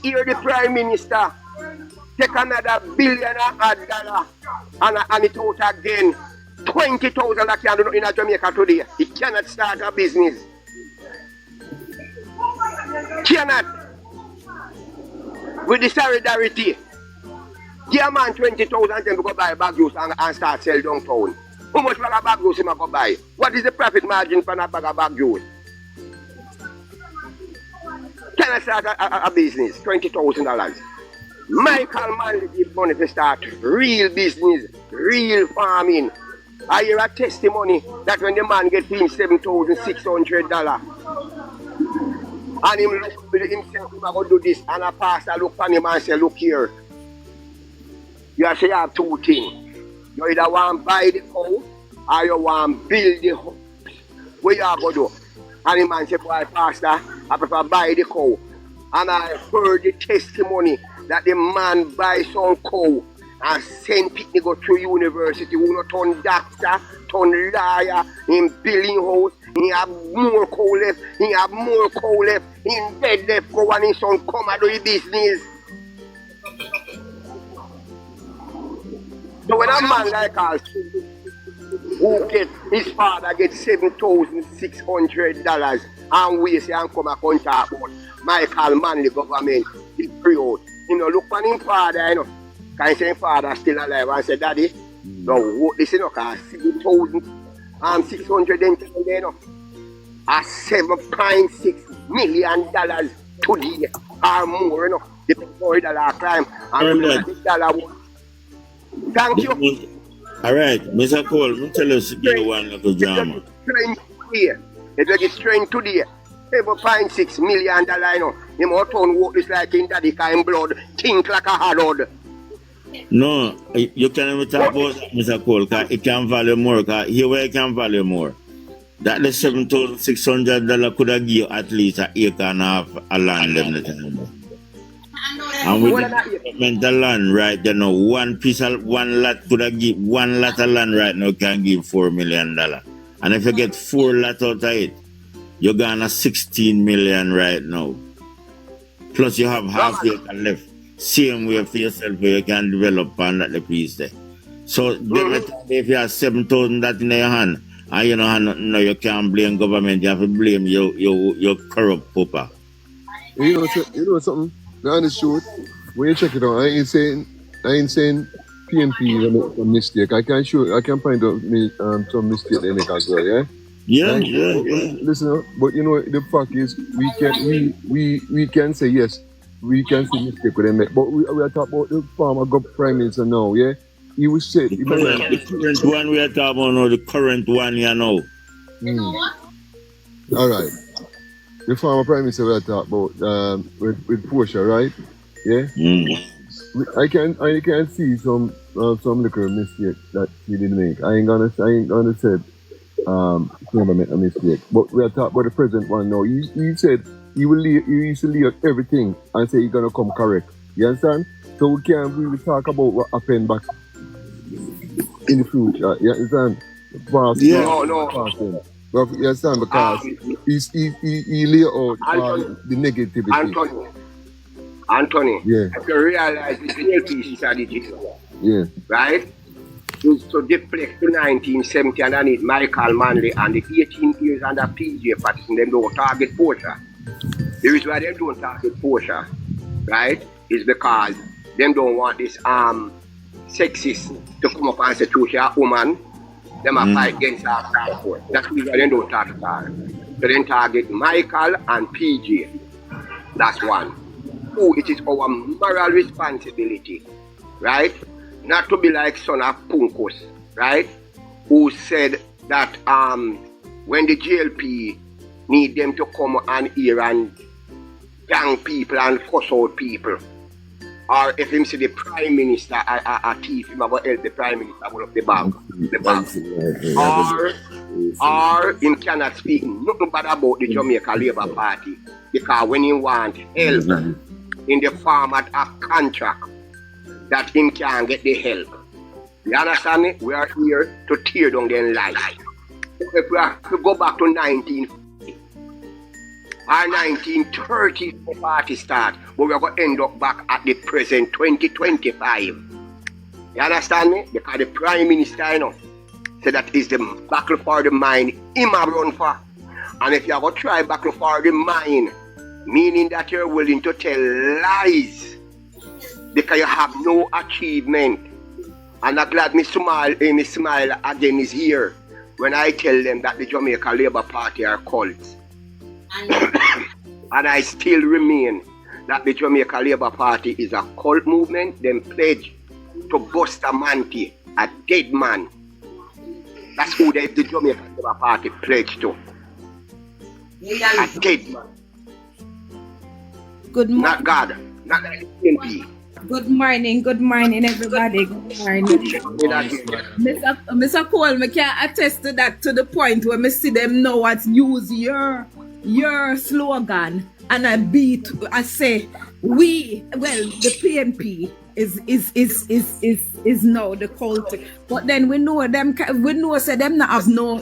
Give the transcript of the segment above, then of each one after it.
hear the Prime Minister take another $1 billion and it out again. 20,000 that can do in Jamaica today. He cannot start a business. Cannot. With the solidarity. Give a man 20,000 and go buy a bag juice and start sell downtown. How much bag of bag juice him go buy? What is the profit margin for a bag of bag juice? Cannot start a business, $20,000. Michael Manley give money to start real business, real farming. I hear a testimony that when the man get him $7,600 and him look with himself, him going to do this, and a pastor look at him and say, look here, you say you have two things. You either want to buy the cow or you want to build the house. What you are going to do? And the man say, boy, pastor, I prefer buy the cow. And I heard the testimony that the man buy some cow and send people go to university who not turn doctor, turn lawyer, in building house, he have more cow left, he have more cow left, in bed left, go and his son come and do his business. So when a man like us, who get his father get $7,600 and we say and come and contact about Michael Manley government, he pray out. You know, look on his father, you know. Can say his father still alive and say, Daddy, no, this is not $7,600 you know. $7.6 million today or more, you know. The $4 crime and $1. Thank you. All right, Mr. Cole, me tell us you one little drama. It was strange today. $7.6 million, you know. Him out on walk this like in daddy kind blood, think like a hard. No, you can't even talk about that, Mr. Cole, because it can value more, because here where it can value more. That the $7,600 could have given at least an acre and a half of land them the time. And with the developmental land right there now, one lot could have give one lot of land right now can give $4 million. And if you get 4 lots out of it, you're gonna $16 million right now. Plus you have half the acre left. Same way for yourself where you can develop on that the piece there. So if you have 7,000 that in your hand, and you know no, you can't blame government, you have to blame your corrupt papa. You know something? The honest truth, when you check it out, I ain't saying PNP is a mistake. I can find out some mistake they make as well, yeah? Yeah. Listen, but you know the fact is we can say yes, we can see mistake with them, but we are talking about the former Prime Minister now, yeah? He was said the current one we are talking about now, the current one you know. Alright. The former Prime Minister we are talking about with Portia, right? Yeah? I can see some little mistake that he didn't make. I ain't gonna say never make a mistake. But we are talking about the present one now. He said he used to leave everything and say he's gonna come correct. You understand? So we can't really talk about what happened back in the future. You understand? Past, No. But you understand? Because he lay out the negativity. Anthony. Yeah. If you realize the CLP strategy, yeah, right? Is to deflect to 1970 underneath Michael Manley and the 18 years under PJ Patterson, them don't target Portia. The reason why they don't target Portia, right, is because them don't want this sexist to come up and say Portia a woman, them are fight against our transport. That's the reason why they don't target her. So they target Michael and PJ. That's one. Two, it is our moral responsibility, right? Not to be like son of Punkus, right? Who said that when the GLP need them to come and here and gang people and fuss out people, or if him see the Prime Minister a thief, him about help the Prime Minister hold up the bag. Or him cannot speak nothing bad about the Jamaica Labour Party, because when he want help in the format of contract, that him can get the help. You understand me? We are here to tear down their life. If we have to go back to 1950 or 1930 the party start, but we're going to end up back at the present 2025. You understand me? Because the Prime Minister, you know, said that is the battle for the mind him a run for. And if you're going to try battle for the mind, meaning that you're willing to tell lies because you have no achievement. And I'm glad Miss Smile again is here when I tell them that the Jamaica Labour Party are cults. And I still remain that the Jamaica Labour Party is a cult movement. Them pledge to bust a manti, a dead man. That's who the Jamaica Labour Party pledged to. A dead man. Good morning. Not God, not like the PNP. Good morning, everybody. Good morning. Mr. Cole, I can attest to that to the point where I see them now what use your slogan and I say the PNP is now the cult. But then we know say them not have no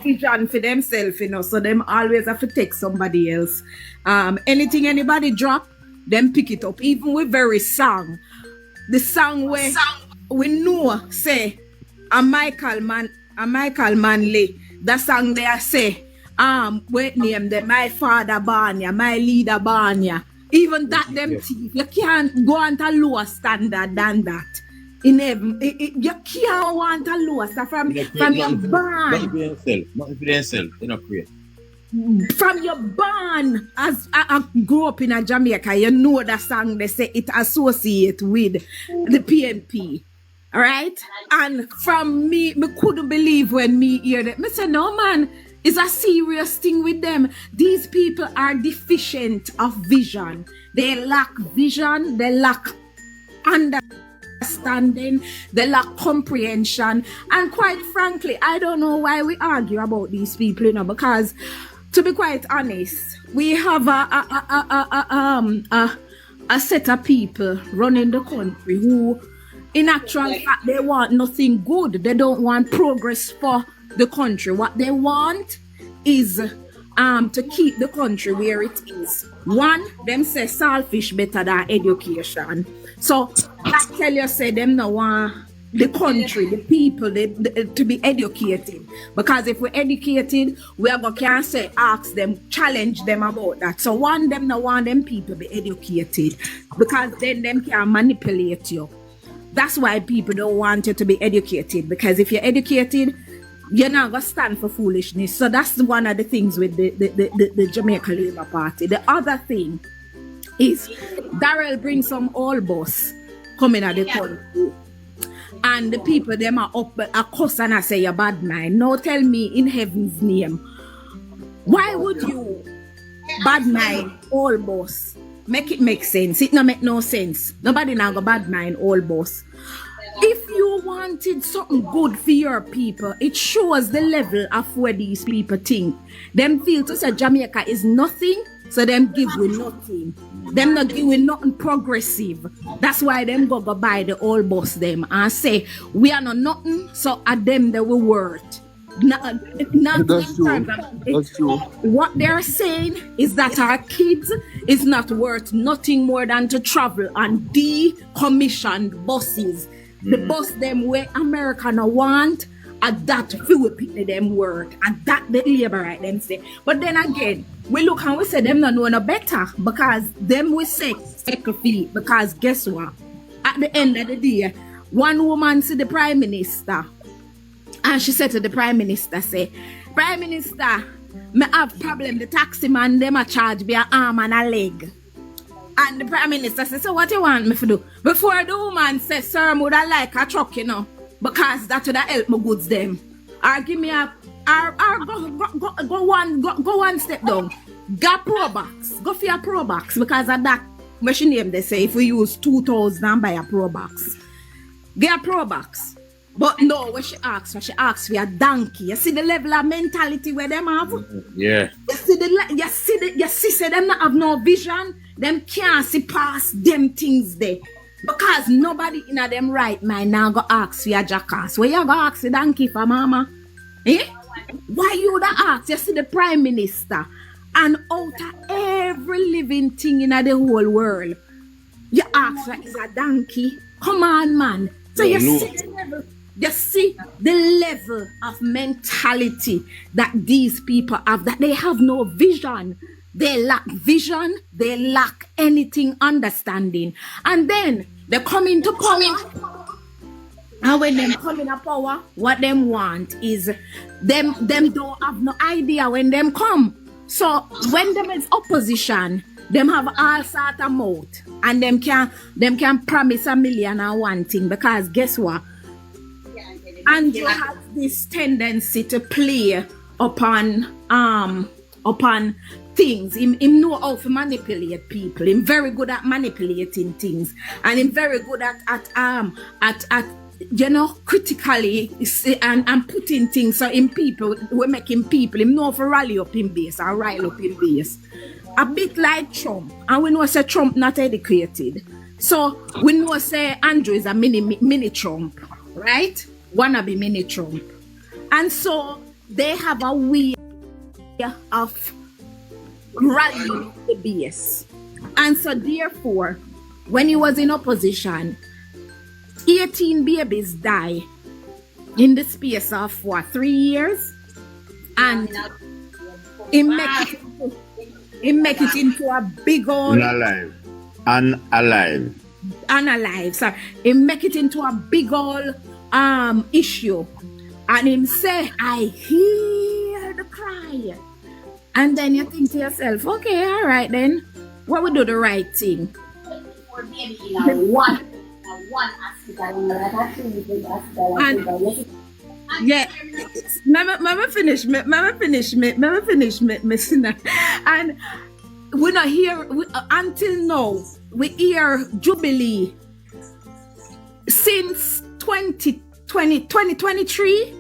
vision for themselves, you know, so them always have to take somebody else. Anything anybody drop, them pick it up. Even with very song. The song where we know say a Michael Manley, that song there say what name them, my father Banya, my leader Banya. Even that them thief, you can't go on to lower standard than that. In heaven, you can't want a lower standard from your barn. From your barn, as I grew up in a Jamaica, you know the song they say it associate with the PNP. Alright? And from me couldn't believe when me hear that. I said, no man, it's a serious thing with them. These people are deficient of vision. They lack vision, they lack understanding, they lack comprehension. And quite frankly, I don't know why we argue about these people, you know, because to be quite honest, we have a set of people running the country who, in actual fact, they want nothing good. They don't want progress for the country. What they want is to keep the country where it is. One, them say selfish better than education. So that tell you say them no want the country, the people, to be educated. Because if we're educated, we are going to say, ask them, challenge them about that. So one, them no want them people be educated. Because then them can manipulate you. That's why people don't want you to be educated. Because if you're educated, you're not going to stand for foolishness. So that's one of the things with the Jamaica Labour Party. The other thing is Darrell brings some old boss coming at the country. And the people, them are up a cuss and I say you're bad man. Now tell me in heaven's name, why would you bad mind all boss? Make it make sense. It not make no sense. Nobody now go bad mind all boss. If you wanted something good for your people, it shows the level of where these people think. Them feel to say Jamaica is nothing, so them give with nothing. Them not giving nothing progressive. That's why them go buy the old boss them and say, we are not nothing, so at them they will worth. That's true. That's true. What they're saying is that our kids is not worth nothing more than to travel on decommissioned buses. The bus them where America no want, and that few people them work, and that the labor right them say. But then again, we look and we say them not know no better, because them we say feet, because guess what? At the end of the day, one woman see the Prime Minister, and she said to the Prime Minister, say, Prime Minister, me have problem, the taxi man them a charge me an arm and a leg. And the Prime Minister said, so what you want me to do? Before the woman says, sir, I would like a truck, you know, because that would help my goods them. Or give me a, go one step down. Go pro box. Go for your pro box, because of that machine name they say if we use 2,000 and buy a pro box. Get a pro box. But no, when she asks for a donkey. You see the level of mentality where them have? Yeah. You see say them not have no vision. Them can't see past them things there. Because nobody in a them right mind now go ask for a jackass. Where you go ask for donkey for mama? Eh? Why you da ask? You see the Prime Minister And out of every living thing in the whole world, you ask for is a donkey. Come on, man. So you see the level of mentality that these people have, that they have no vision. They lack vision, they lack anything understanding. And then they come into power. And when them come into power, what them want is them don't have no idea when them come. So when them is opposition, them have all sort of mouth, and them can promise a million and one thing, because guess what? ANJU has this tendency to play upon things. Him know how to manipulate people. Him very good at manipulating things, and him very good at critically and putting things so in people, we making people him know for rally up in base or rile up in base. A bit like Trump, and we know say Trump not educated. So we know say ANJU is a mini Trump, right? Wanna be mini Trump. And so they have a way of rallying the base. And so therefore, when he was in opposition, 18 babies die in the space of 3 years, and he make it into a big old unalive. So he make it into a big old issue, and him say, I hear the cry. And then you think to yourself, okay, all right then, what would do the right thing? Yeah, mama finish me, sinner. And we not hear until now. We hear Jubilee since 2023.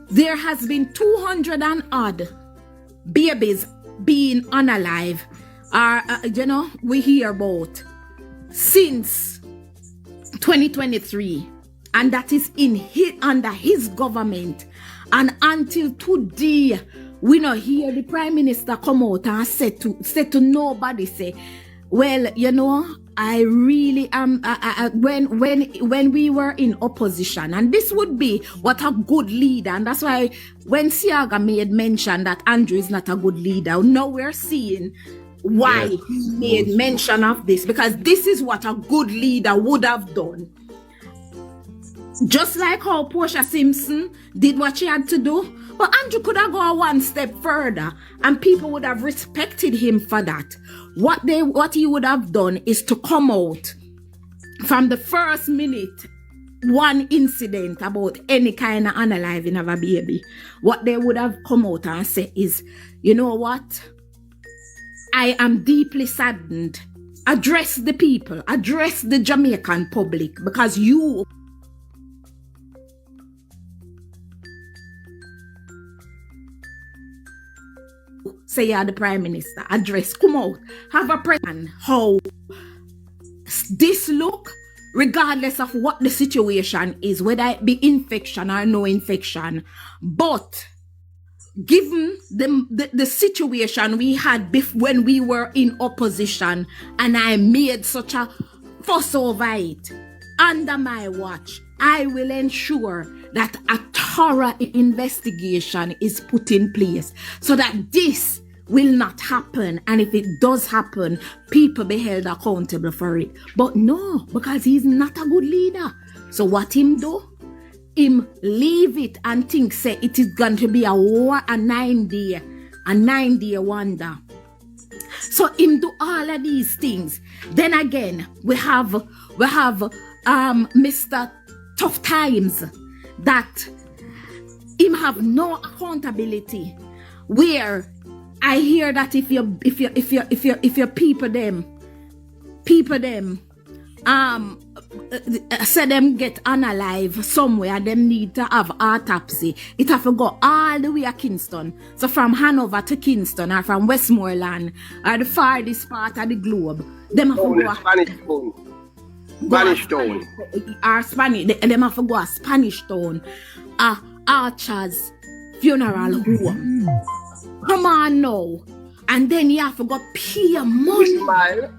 There has been 200 and odd babies being unalive. We hear about since 2023, and that is under his government. And until today, we not hear the Prime Minister come out and say to nobody, say, well, I really am. When we were in opposition, and this would be what a good leader, and that's why when Siaga made mention that ANJU is not a good leader, now we're seeing why he made mention of this, because this is what a good leader would have done. Just like how Portia Simpson did what she had to do, but ANJU could have gone one step further, and people would have respected him for that. What he would have done is to come out from the first minute, one incident about any kind of unaliving of a baby. What they would have come out and say is, you know what? I am deeply saddened. Address the people, address the Jamaican public, because you say you're the Prime Minister. Address, come out, have a plan how this look, regardless of what the situation is, whether it be infection or no infection. But given the situation we had when we were in opposition, and I made such a fuss over it, under my watch, I will ensure that a thorough investigation is put in place so that this will not happen. And if it does happen, people be held accountable for it. But no, because he's not a good leader. So what him do? Him leave it and think say it is going to be a 9 day wonder. So him do all of these things. Then again, we have Mr. Tough Times, that him have no accountability. Where I hear that if your people them say them get unalive somewhere, them need to have autopsy, it have to go all the way to Kingston. So from Hanover to Kingston, or from Westmoreland, or the farthest part of the globe, them have to go Spanish Town. Or Spanish, them have to go a Spanish Town, Archer's funeral home. Come on now. And then you have to go pay money. Smile.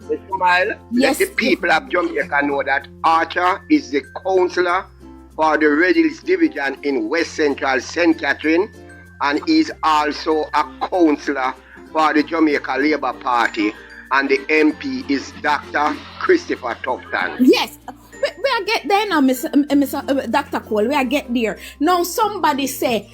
Yes. Let the people of Jamaica know that Archer is the councillor for the Red Hills Division in West Central St. Catherine, and is also a councillor for the Jamaica Labour Party, and the MP is Dr. Christopher Tufton. Yes. We are get there now, Mr. Dr. Cole. We are get there. Now somebody say,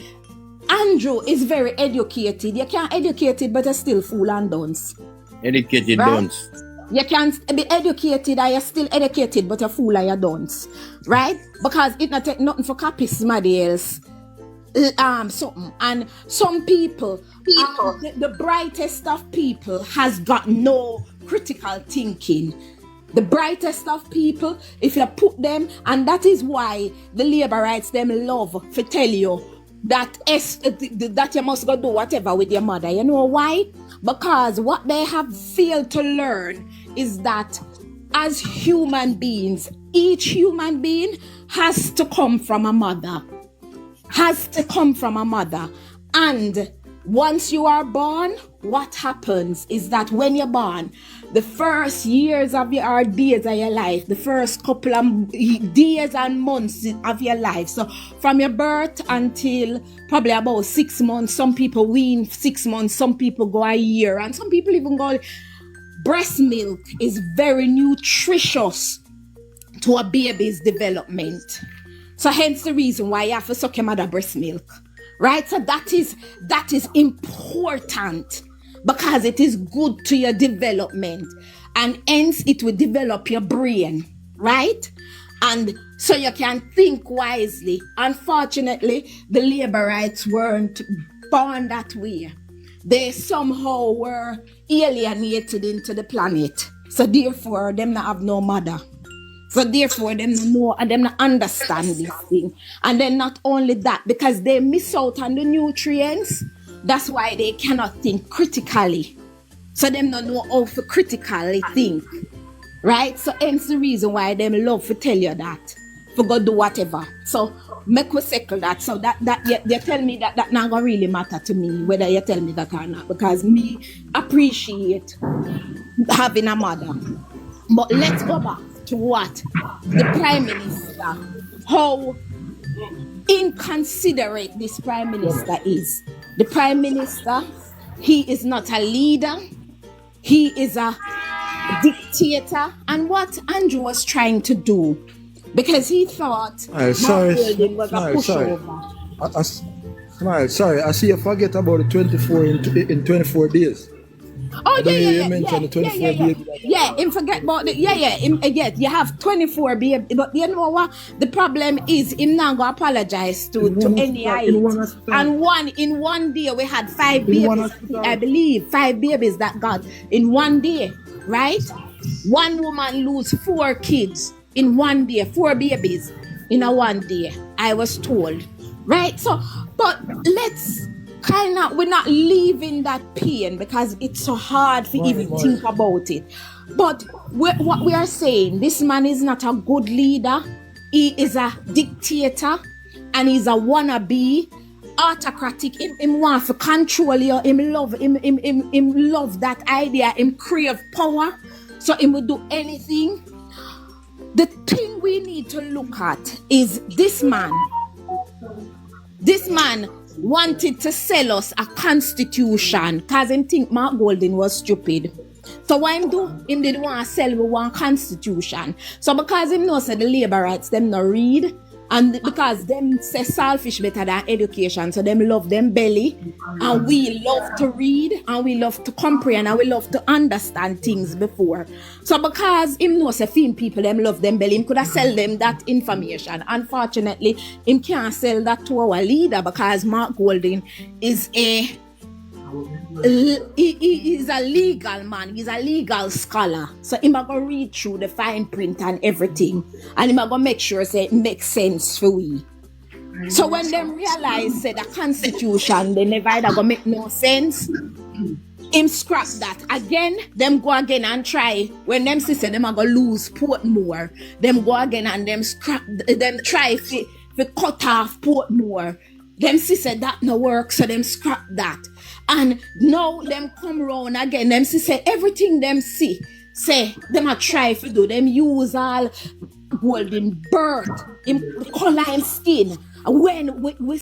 ANJU is very educated. You can't educated, but you're still fool and dunce. Educated right? dunce. You can be educated and you're still educated, but you're fool and you're dunce. Right? Because it not take nothing for copy somebody else. Something. And some people the brightest of people has got no critical thinking. The brightest of people, if you put them, and that is why the labor rights them love to tell you that that you must go do whatever with your mother. You know why? Because what they have failed to learn is that as human beings, each human being has to come from a mother. Has to come from a mother. And once you are born, what happens is that when you're born, the first years of your days of your life, the first couple of days and months of your life, so from your birth until probably about 6 months, some people wean 6 months, some people go a year, and some people even go, breast milk is very nutritious to a baby's development. So hence the reason why you have to suck your mother breast milk. Right? So that is important because it is good to your development, and hence it will develop your brain, right? And so you can think wisely. Unfortunately, the labor rights weren't born that way. They somehow were alienated into the planet. So therefore, them not have no mother. So therefore, them not know and them not understand this thing. And then not only that, because they miss out on the nutrients, that's why they cannot think critically. So them not know how to critically think. Right? So hence the reason why them love to tell you that. For go do whatever. So make we circle that. So that you tell me that not gonna really matter to me, whether you tell me that or not. Because me appreciate having a mother. But let's go back to what the Prime Minister, how inconsiderate this Prime Minister is. The Prime Minister, he is not a leader, he is a dictator. And what ANJU was trying to do, because he thought sorry, was a pushover. Sorry, I see you forget about the 24 in 24 days. Oh you mentioned the 24 baby. Yeah, him forget about the you have 24 baby, but you know what? The problem is him not gonna apologize to any height. And in one day we had 5 babies. I believe 5 babies that got in one day, right? One woman lose 4 kids in one day, 4 babies in a one day, I was told. Right? So, but let's we're not leaving that pain because it's so hard to even think about it. But what we are saying, this man is not a good leader. He is a dictator and he's a wannabe autocratic. Him want to control you. Him love that idea. Him crave power. So he will do anything. The thing we need to look at is this man. This man wanted to sell us a constitution because him think Mark Golding was stupid. So what him do? Him didn't want to sell me one constitution. So because him knows that the labor rights them not read, and because them say selfish better than education, so them love them belly, and we love to read, and we love to comprehend, and we love to understand things before. So because him knows that people them love them belly, him could have sell them that information. Unfortunately, him can't sell that to our leader because Mark Golding is he is a legal man, he's a legal scholar. So he's going to read through the fine print and everything, and he's going to make sure say it makes sense for we. So when them realize say the constitution, they never either going to make no sense, him scrap that. Again, them go again and try. When them say them are going to lose Portmore, them go again and them scrap, them try to cut off Portmore. Them see said that no work, so them scrap that. And now them come round again. Them see say everything them see. Say them a try to do. Them use all golden bird, in color and skin. When we